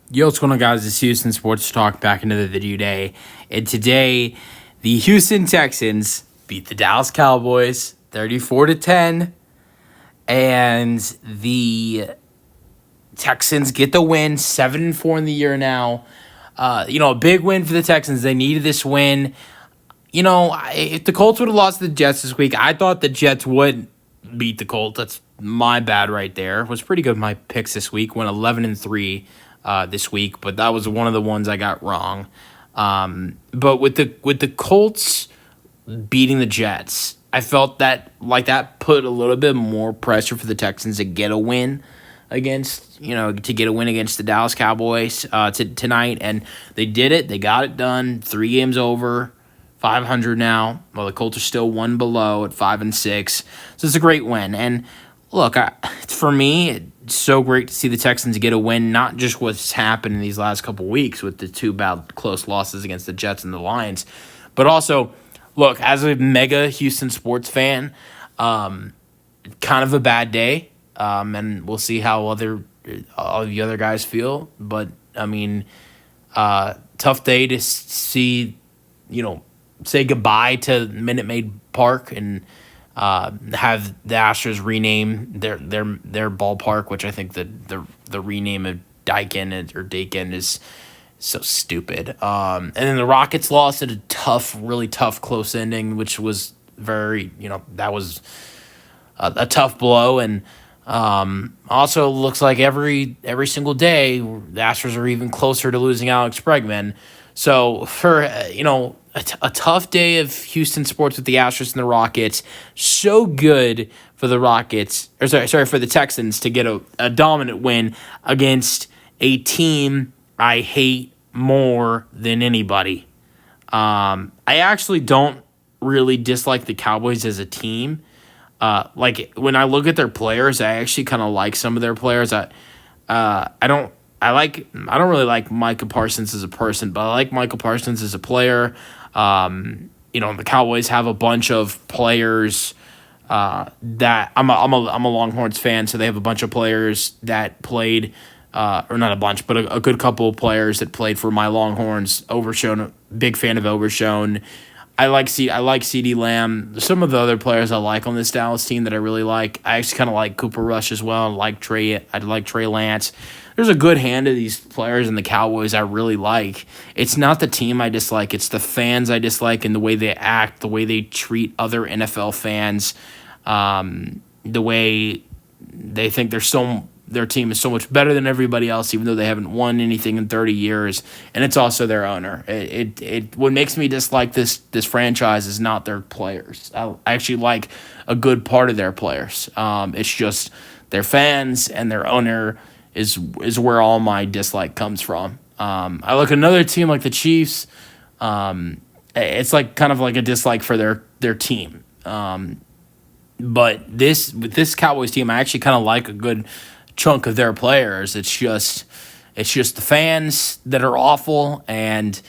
Yo, what's going on, guys? It's Houston Sports Talk back into the video day. And today, the Houston Texans beat the Dallas Cowboys 34-10. And the Texans get the win, 7-4 in the year now. A big win for the Texans. They needed this win. If the Colts would have lost to the Jets this week, I thought the Jets would beat the Colts. That's my bad right there. It was pretty good my picks this week. Went 11-3 this week, but that was one of the ones I got wrong. But with the Colts beating the Jets, I felt that put a little bit more pressure for the Texans to get a win against the Dallas Cowboys tonight, and they did it. They got it done. 3 games over, 500 now. Well, the Colts are still one below at 5-6, so it's a great win. And look, for me, it's so great to see the Texans get a win. Not just what's happened in these last couple weeks with the 2 bad close losses against the Jets and the Lions, but also, look, as a mega Houston sports fan, kind of a bad day. And we'll see how all the other guys feel. But, tough day to see, say goodbye to Minute Maid Park and have the Astros rename their ballpark, which I think the rename of Dakin is so stupid. And then the Rockets lost at a really tough, close ending, which was very, that was a tough blow. And also looks like every single day the Astros are even closer to losing Alex Bregman. So for a tough day of Houston sports with the Astros and the Rockets, so good for the Rockets, or sorry for the Texans to get a dominant win against a team I hate more than anybody. I actually don't really dislike the Cowboys as a team. When I look at their players, I actually kind of like some of their players. I don't really like Micah Parsons as a person, but I like Michael Parsons as a player. The Cowboys have a bunch of players that I'm a Longhorns fan, so they have a bunch of players that played, or not a bunch, but a good couple of players that played for my Longhorns. Overshown, big fan of Overshown. I like CeeDee Lamb. Some of the other players I like on this Dallas team that I really like. I actually kind of like Cooper Rush as well. I like Trey Lance. There's a good hand of these players in the Cowboys I really like. It's not the team I dislike. It's the fans I dislike and the way they act, the way they treat other NFL fans, the way they think their team is so much better than everybody else, even though they haven't won anything in 30 years. And it's also their owner. What makes me dislike this franchise is not their players. I actually like a good part of their players. It's just their fans and their owner is where all my dislike comes from. I look at another team like the Chiefs. It's kind of like a dislike for their team. But with this Cowboys team, I actually kind of like a good chunk of their players. It's just the fans that are awful, and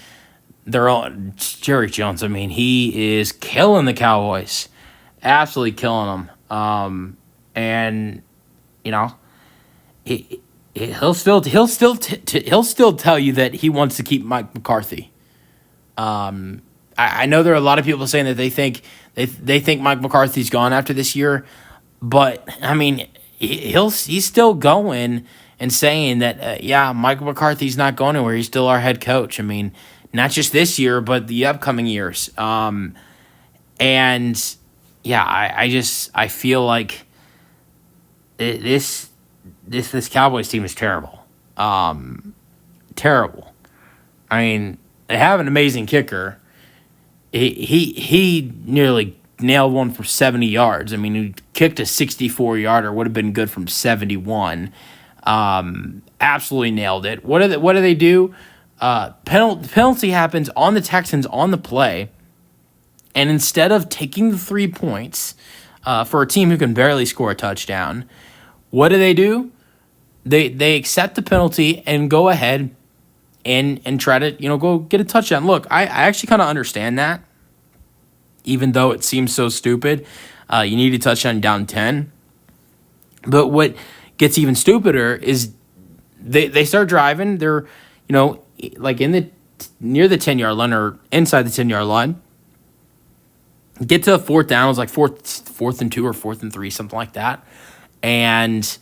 their own Jerry Jones. He is killing the Cowboys, absolutely killing them. He'll still tell you that he wants to keep Mike McCarthy. I know there are a lot of people saying that they think Mike McCarthy's gone after this year, but he's still going and saying that, Mike McCarthy's not going anywhere. He's still our head coach. Not just this year, but the upcoming years. I feel like this Cowboys team is terrible. Terrible. They have an amazing kicker. He nearly nailed one for 70 yards. He kicked a 64-yarder, would have been good from 71. Absolutely nailed it. What do they do? Penalty happens on the Texans on the play, and instead of taking the 3 points for a team who can barely score a touchdown, what do? They accept the penalty and go ahead and try to go get a touchdown. Look, I actually kind of understand that, even though it seems so stupid. You need a touchdown down 10. But what gets even stupider is they start driving. They're, like near the 10-yard line or inside the 10-yard line. Get to a fourth down. It was like fourth and 2 or fourth and 3, something like that. And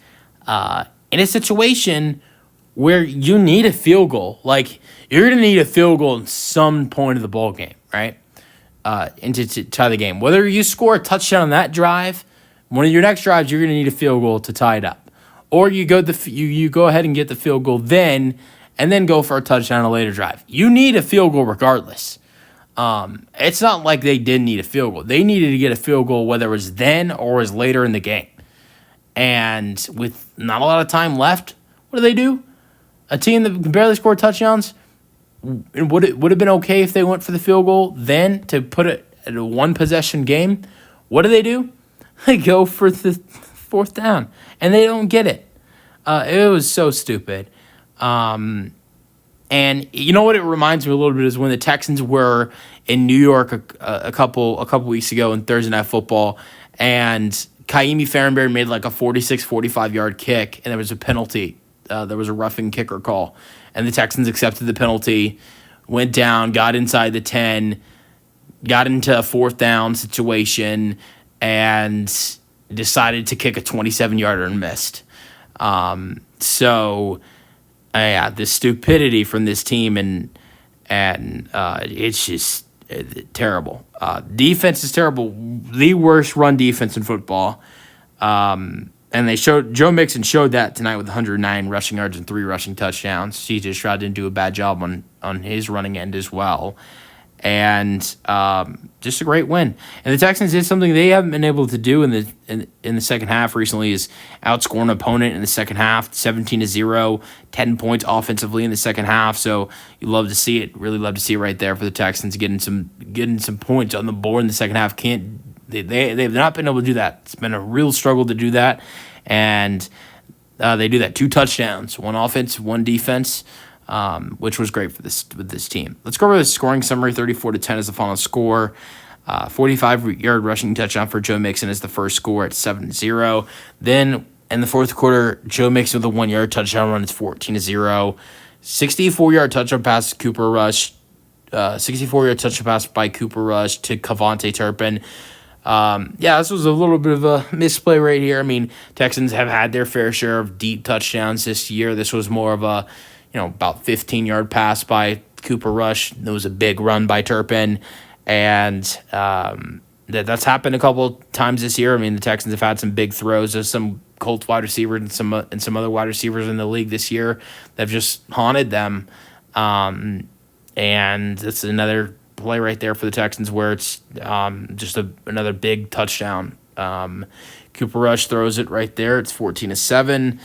in a situation where you need a field goal, like you're going to need a field goal in some point of the ball game, right? And to tie the game. Whether you score a touchdown on that drive, one of your next drives, you're going to need a field goal to tie it up. Or you go ahead and get the field goal then, and then go for a touchdown on a later drive. You need a field goal regardless. It's not like they didn't need a field goal. They needed to get a field goal whether it was then or was later in the game. And with not a lot of time left, what do? A team that can barely score touchdowns, would it have been okay if they went for the field goal then to put it at a one-possession game? What do? They go for the fourth down, and they don't get it. It was so stupid. And you know what it reminds me a little bit is when the Texans were in New York a couple weeks ago in Thursday Night Football, and Kaimi Farenberry made like a 45-yard kick, and there was a penalty. There was a roughing kicker call, and the Texans accepted the penalty, went down, got inside the 10, got into a fourth down situation, and decided to kick a 27-yarder and missed. The stupidity from this team and it's just terrible. Defense is terrible. The worst run defense in football. And Joe Mixon showed that tonight with 109 rushing yards and 3 rushing touchdowns. C.J. Stroud didn't do a bad job on his running end as well. And just a great win. And the Texans did something they haven't been able to do in the second half recently is outscore an opponent in the second half, 17-0, 10 points offensively in the second half. So you love to see it. Really love to see it right there for the Texans getting some points on the board in the second half. They've not been able to do that. It's been a real struggle to do that. And they do that. 2 touchdowns, 1 offense, 1 defense. Which was great with this team. Let's go over the scoring summary. 34-10 is the final score. 45-yard rushing touchdown for Joe Mixon is the first score at 7-0. Then in the fourth quarter, Joe Mixon with a 1-yard touchdown run is 14-0. 64-yard touchdown pass to Cooper Rush. 64-yard touchdown pass by Cooper Rush to Kevontae Turpin. This was a little bit of a misplay right here. I mean, Texans have had their fair share of deep touchdowns this year. This was more of a about 15-yard pass by Cooper Rush. There was a big run by Turpin, and that's happened a couple times this year. I mean, the Texans have had some big throws of some Colts wide receivers and some other wide receivers in the league this year that have just haunted them. And it's another play right there for the Texans where it's just another big touchdown. Cooper Rush throws it right there. It's 14-7.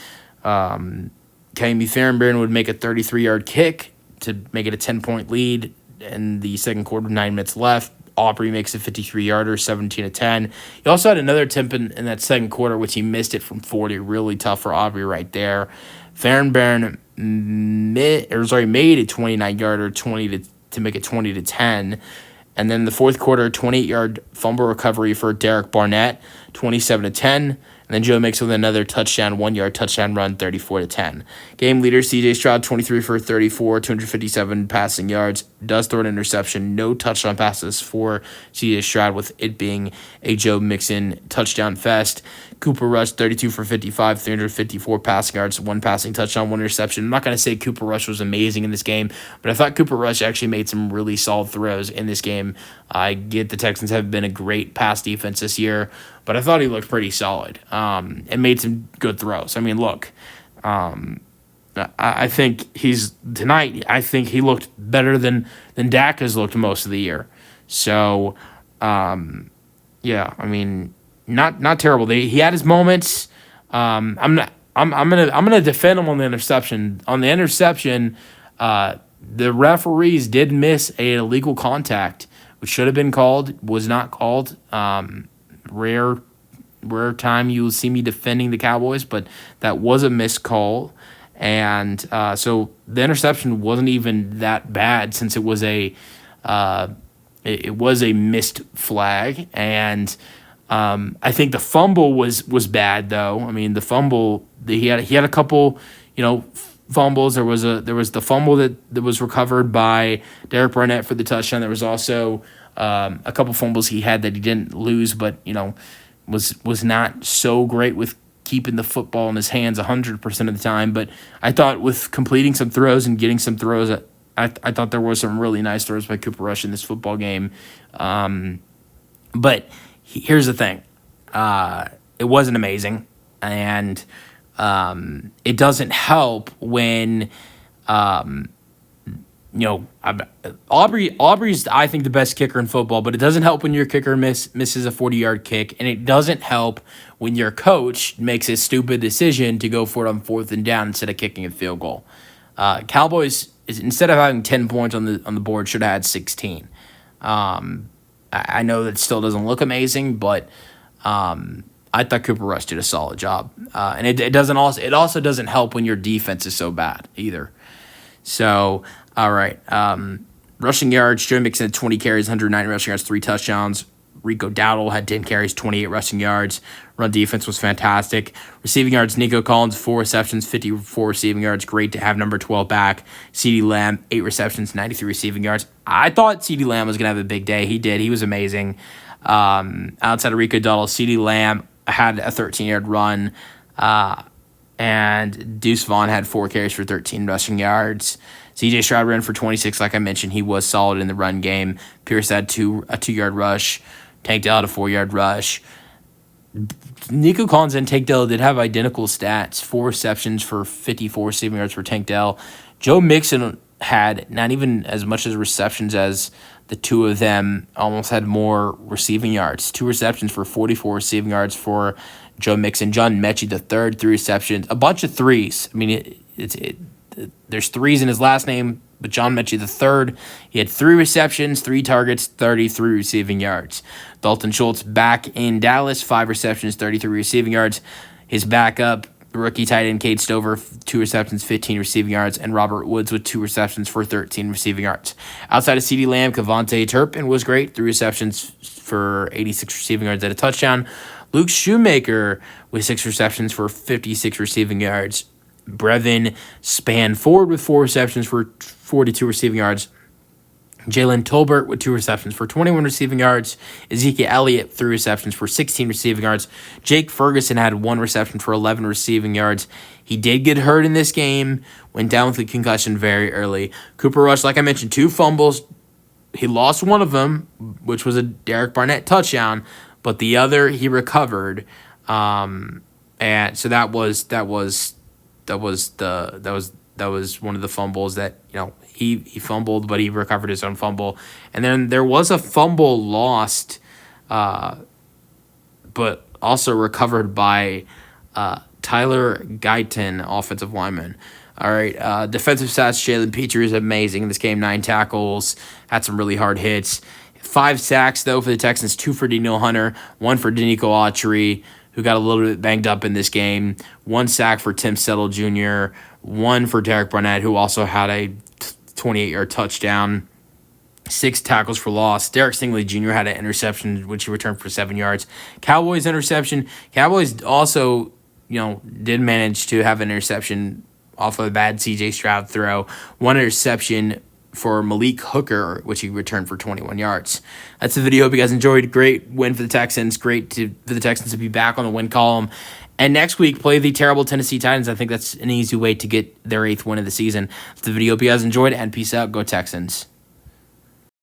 Kaimi Farenberry would make a 33-yard kick to make it a 10-point lead in the second quarter, 9 minutes left. Aubrey makes a 53-yarder, 17-10. He also had another attempt in that second quarter, which he missed it from 40. Really tough for Aubrey right there. Farenberry made a 29-yarder, to make it 20-10. And then the fourth quarter, 28-yard fumble recovery for Derek Barnett, 27-10. And then Joe Mixon with another touchdown, 1-yard touchdown run, 34-10. Game leader, C.J. Stroud, 23 for 34, 257 passing yards. Does throw an interception. No touchdown passes for C.J. Stroud, with it being a Joe Mixon touchdown fest. Cooper Rush, 32 for 55, 354 passing yards, 1 passing touchdown, 1 interception. I'm not going to say Cooper Rush was amazing in this game, but I thought Cooper Rush actually made some really solid throws in this game. I get the Texans have been a great pass defense this year, but I thought he looked pretty solid and made some good throws. I mean, look, I think I think he looked better than Dak has looked most of the year. So, I mean, not terrible. He had his moments. I'm gonna defend him on the interception. On the interception, the referees did miss an illegal contact, which should have been called, was not called. Rare time you will see me defending the Cowboys, but that was a missed call. And so the interception wasn't even that bad, since it was a missed flag. And I think the fumble was bad, though. I mean, the fumble, he had a couple, fumbles. There was the fumble that was recovered by Derek Barnett for the touchdown. There was also a couple fumbles he had that he didn't lose, but was not so great with keeping the football in his hands 100% of the time. But I thought with completing some throws and getting some throws, I thought there was some really nice throws by Cooper Rush in this football game. But here's the thing. It wasn't amazing, and it doesn't help when Aubrey's, I think, the best kicker in football, but it doesn't help when your kicker misses a 40-yard kick, and it doesn't help when your coach makes a stupid decision to go for it on 4th and down instead of kicking a field goal. Cowboys, instead of having 10 points on the board, should have had 16. I know that still doesn't look amazing, but I thought Cooper Rush did a solid job, and it also doesn't help when your defense is so bad either. So, all right, rushing yards: Joe Mixon had 20 carries, 190 rushing yards, 3 touchdowns. Rico Dowdle had 10 carries, 28 rushing yards. Run defense was fantastic. Receiving yards: Nico Collins, 4 receptions, 54 receiving yards. Great to have number 12 back. CeeDee Lamb, 8 receptions, 93 receiving yards. I thought CeeDee Lamb was going to have a big day. He did. He was amazing. Outside of Rico Dowdle, CeeDee Lamb had a 13-yard run, and Deuce Vaughn had 4 carries for 13 rushing yards. C.J. Stroud ran for 26, like I mentioned. He was solid in the run game. Pierce had a 2-yard rush. Tank Dell had a 4-yard rush. Nico Collins and Tank Dell did have identical stats: 4 receptions for 54 receiving yards for Tank Dell. Joe Mixon had not even as much as receptions as the two of them, almost had more receiving yards. 2 receptions for 44 receiving yards for Joe Mixon. John Mechie the third, 3 receptions. A bunch of threes. I mean, there's threes in his last name, but John Mechie the third, he had 3 receptions, 3 targets, 33 receiving yards. Dalton Schultz back in Dallas, 5 receptions, 33 receiving yards. His backup, rookie tight end Cade Stover, 2 receptions, 15 receiving yards, and Robert Woods with 2 receptions for 13 receiving yards. Outside of CeeDee Lamb, Kevontae Turpin was great, 3 receptions for 86 receiving yards and a touchdown. Luke Shoemaker with 6 receptions for 56 receiving yards. Brevin Spanford with 4 receptions for 42 receiving yards. Jalen Tolbert with 2 receptions for 21 receiving yards. Ezekiel Elliott, 3 receptions for 16 receiving yards. Jake Ferguson had 1 reception for 11 receiving yards. He did get hurt in this game, went down with a concussion very early. Cooper Rush, like I mentioned, 2 fumbles. He lost one of them, which was a Derek Barnett touchdown, but the other he recovered. And so that was one of the fumbles that, he fumbled, but he recovered his own fumble. And then there was a fumble lost, but also recovered by Tyler Guyton, offensive lineman. All right, defensive stats: Jalen Petrie is amazing in this game, 9 tackles, had some really hard hits. 5 sacks, though, for the Texans, 2 for Daniil Hunter, 1 for Danico Autry, who got a little bit banged up in this game. 1 sack for Tim Settle Jr., 1 for Derek Barnett, who also had a 28-yard touchdown. 6 tackles for loss. Derek Stingley Jr. had an interception, which he returned for 7 yards. Cowboys interception. Cowboys also, did manage to have an interception off of a bad C.J. Stroud throw. 1 interception for Malik Hooker, which he returned for 21 yards. That's the video. Hope you guys enjoyed. Great win for the Texans. Great for the Texans to be back on the win column. And next week, play the terrible Tennessee Titans. I think that's an easy way to get their 8th win of the season. That's the video. Hope you guys enjoyed, and peace out. Go Texans.